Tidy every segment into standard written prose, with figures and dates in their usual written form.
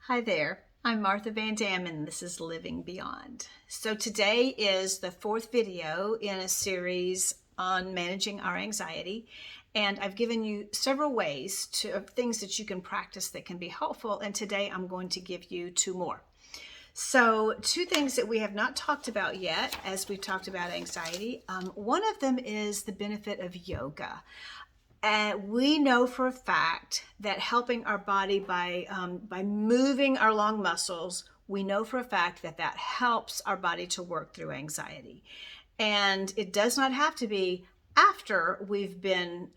Hi there, I'm Martha Van Dam and this is Living Beyond. So today is the fourth video in a series on managing our anxiety, and I've given you several ways of things that you can practice that can be helpful, and today I'm going to give you two more. So two things that we have not talked about yet as we've talked about anxiety. One of them is the benefit of yoga. And we know for a fact that helping our body by moving our long muscles, we know for a fact that that helps our body to work through anxiety. And it does not have to be after we've been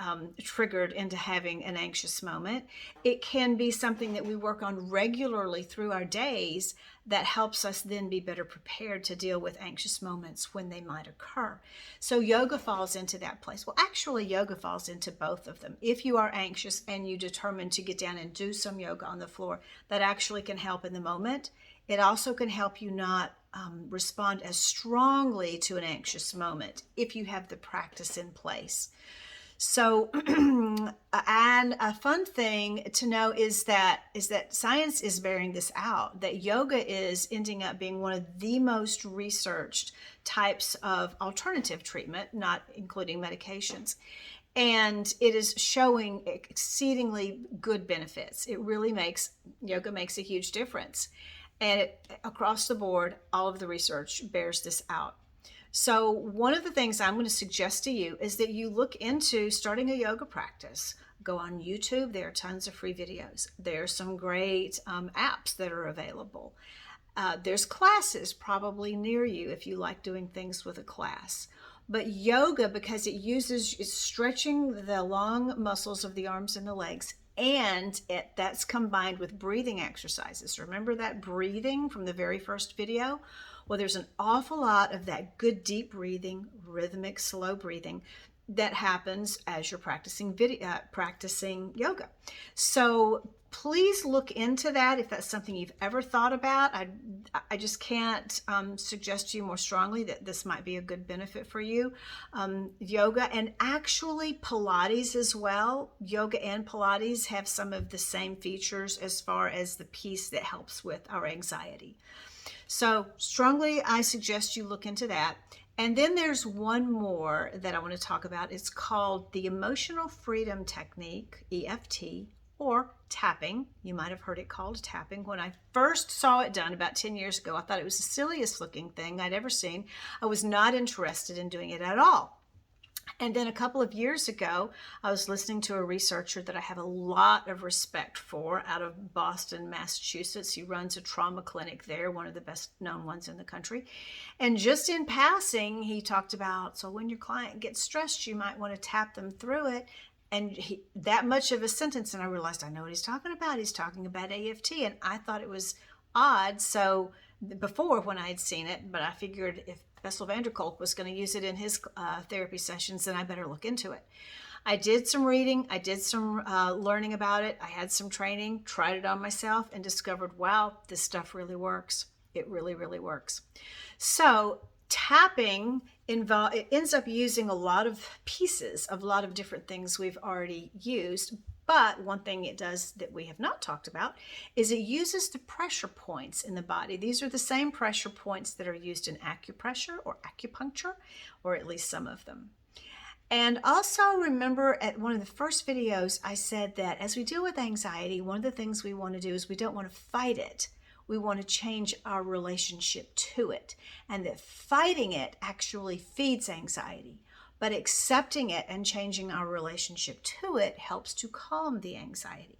triggered into having an anxious moment. It can be something that we work on regularly through our days that helps us then be better prepared to deal with anxious moments when they might occur. So yoga falls into that place. Well, actually, yoga falls into both of them. If you are anxious and you determine to get down and do some yoga on the floor, that actually can help in the moment. It also can help you not respond as strongly to an anxious moment if you have the practice in place. So, and a fun thing to know is that science is bearing this out, that yoga is ending up being one of the most researched types of alternative treatment, not including medications. And it is showing exceedingly good benefits. Yoga makes a huge difference. And across the board, all of the research bears this out. So one of the things I'm going to suggest to you is that you look into starting a yoga practice. Go on YouTube. There are tons of free videos. There are some great apps that are available. There's classes probably near you if you like doing things with a class. But yoga, because it's stretching the long muscles of the arms and the legs, and that's combined with breathing exercises. Remember that breathing from the very first video? Well, there's an awful lot of that good deep breathing, rhythmic, slow breathing that happens as you're practicing yoga. So please look into that if that's something you've ever thought about. I just can't suggest to you more strongly that this might be a good benefit for you. Yoga and actually Pilates as well. Yoga and Pilates have some of the same features as far as the piece that helps with our anxiety. So strongly, I suggest you look into that. And then there's one more that I want to talk about. It's called the Emotional Freedom Technique, EFT, or tapping. You might have heard it called tapping. When I first saw it done about 10 years ago, I thought it was the silliest looking thing I'd ever seen. I was not interested in doing it at all. And then a couple of years ago, I was listening to a researcher that I have a lot of respect for out of Boston, Massachusetts. He runs a trauma clinic there, one of the best known ones in the country. And just in passing, he talked about, so when your client gets stressed, you might want to tap them through it. And that much of a sentence, and I realized I know what he's talking about. He's talking about EFT, and I thought it was odd. So before when I had seen it, but I figured if Bessel van der Kolk was going to use it in his therapy sessions, then I better look into it. I did some reading. I did some learning about it. I had some training, tried it on myself, and discovered, wow, this stuff really works. It really, really works. So tapping it ends up using a lot of pieces of a lot of different things we've already used. But one thing it does that we have not talked about is it uses the pressure points in the body. These are the same pressure points that are used in acupressure or acupuncture, or at least some of them. And also remember at one of the first videos, I said that as we deal with anxiety, one of the things we want to do is we don't want to fight it. We want to change our relationship to it. And that fighting it actually feeds anxiety. But accepting it and changing our relationship to it helps to calm the anxiety.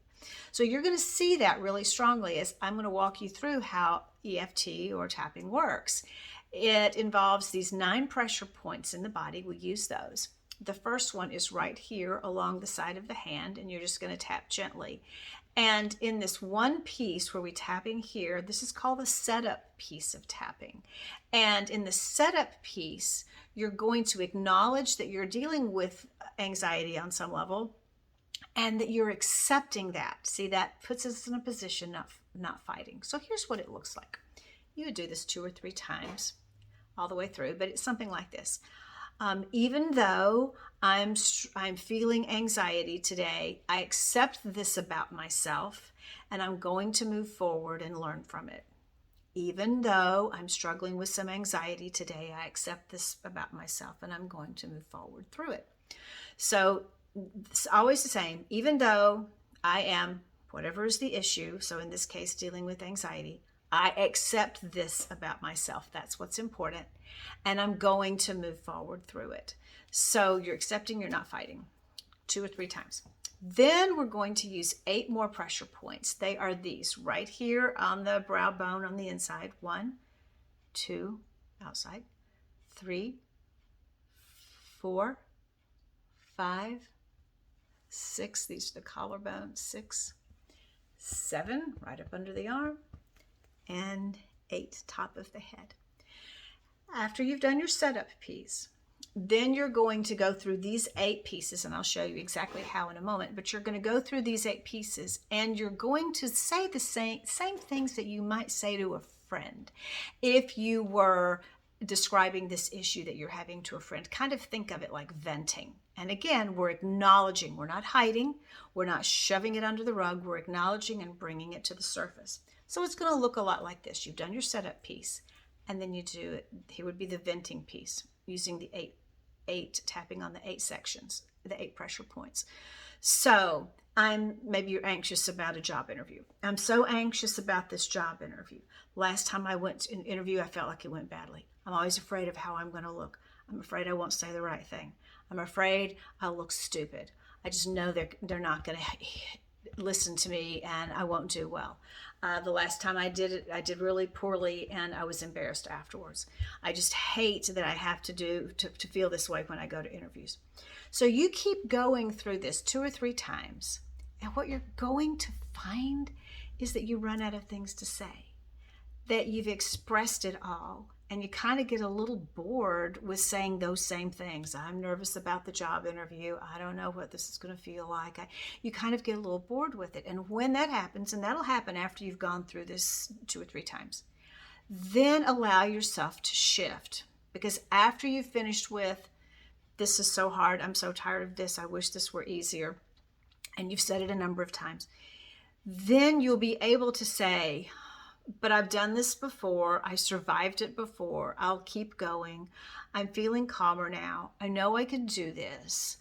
So you're going to see that really strongly as I'm going to walk you through how EFT or tapping works. It involves these 9 pressure points in the body. We use those. The first one is right here along the side of the hand, and you're just going to tap gently. And in this one piece where we're tapping here, this is called the setup piece of tapping. And in the setup piece, you're going to acknowledge that you're dealing with anxiety on some level and that you're accepting that. See, that puts us in a position of not fighting. So here's what it looks like. You would do this 2 or 3 times all the way through, but it's something like this. Even though I'm feeling anxiety today, I accept this about myself, and I'm going to move forward and learn from it. Even though I'm struggling with some anxiety today, I accept this about myself and I'm going to move forward through it. So it's always the same. Even though I am, whatever is the issue, so in this case, dealing with anxiety, I accept this about myself. That's what's important. And I'm going to move forward through it. So you're accepting, you're not fighting. 2 or 3 times. Then we're going to use 8 more pressure points. They are these right here on the brow bone on the inside. 1, 2, outside. 3, 4, 5, 6. These are the collarbones. 6, 7, right up under the arm. And 8, top of the head. After you've done your setup piece, then you're going to go through these 8 pieces, and I'll show you exactly how in a moment, but you're going to go through these 8 pieces and you're going to say the same things that you might say to a friend. If you were describing this issue that you're having to a friend, kind of think of it like venting. And again, we're acknowledging, we're not hiding, we're not shoving it under the rug, we're acknowledging and bringing it to the surface. So it's going to look a lot like this. You've done your setup piece, and then you do it. Here would be the venting piece, using the 8 tapping on the 8 sections, the 8 pressure points. So maybe you're anxious about a job interview. I'm so anxious about this job interview. Last time I went to an interview, I felt like it went badly. I'm always afraid of how I'm going to look. I'm afraid I won't say the right thing. I'm afraid I'll look stupid. I just know they're not going to listen to me and I won't do well. The last time I did it, I did really poorly and I was embarrassed afterwards. I just hate that I have to feel this way when I go to interviews. So you keep going through this 2 or 3 times, and what you're going to find is that you run out of things to say, that you've expressed it all, and you kind of get a little bored with saying those same things. I'm nervous about the job interview. I don't know what this is going to feel like. You kind of get a little bored with it. And when that happens, and that'll happen after you've gone through this 2 or 3 times, then allow yourself to shift. Because after you've finished with, this is so hard, I'm so tired of this, I wish this were easier, and you've said it a number of times, then you'll be able to say, but I've done this before. I survived it before. I'll keep going. I'm feeling calmer now. I know I can do this.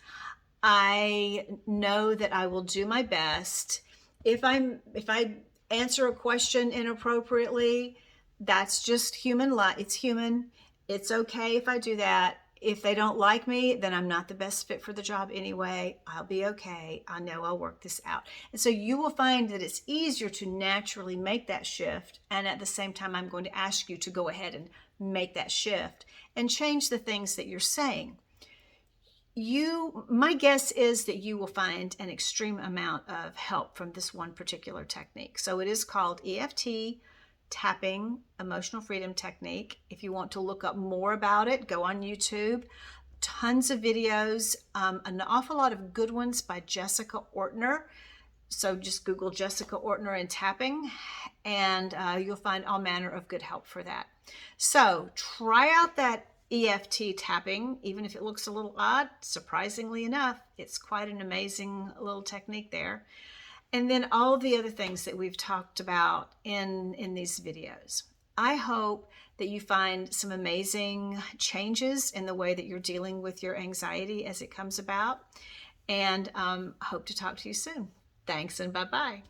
I know that I will do my best. If I answer a question inappropriately, that's just human life. It's human. It's okay if I do that. If they don't like me, then I'm not the best fit for the job anyway. I'll be okay. I know I'll work this out. And so you will find that it's easier to naturally make that shift. And at the same time, I'm going to ask you to go ahead and make that shift and change the things that you're saying. My guess is that you will find an extreme amount of help from this one particular technique. So it is called EFT, tapping emotional freedom technique. If you want to look up more about it, go on YouTube. Tons of videos, an awful lot of good ones by Jessica Ortner. So just Google Jessica Ortner and tapping, and you'll find all manner of good help for that. So try out that EFT tapping, even if it looks a little odd. Surprisingly enough, it's quite an amazing little technique there. And then all the other things that we've talked about in these videos. I hope that you find some amazing changes in the way that you're dealing with your anxiety as it comes about. And hope to talk to you soon. Thanks and bye-bye.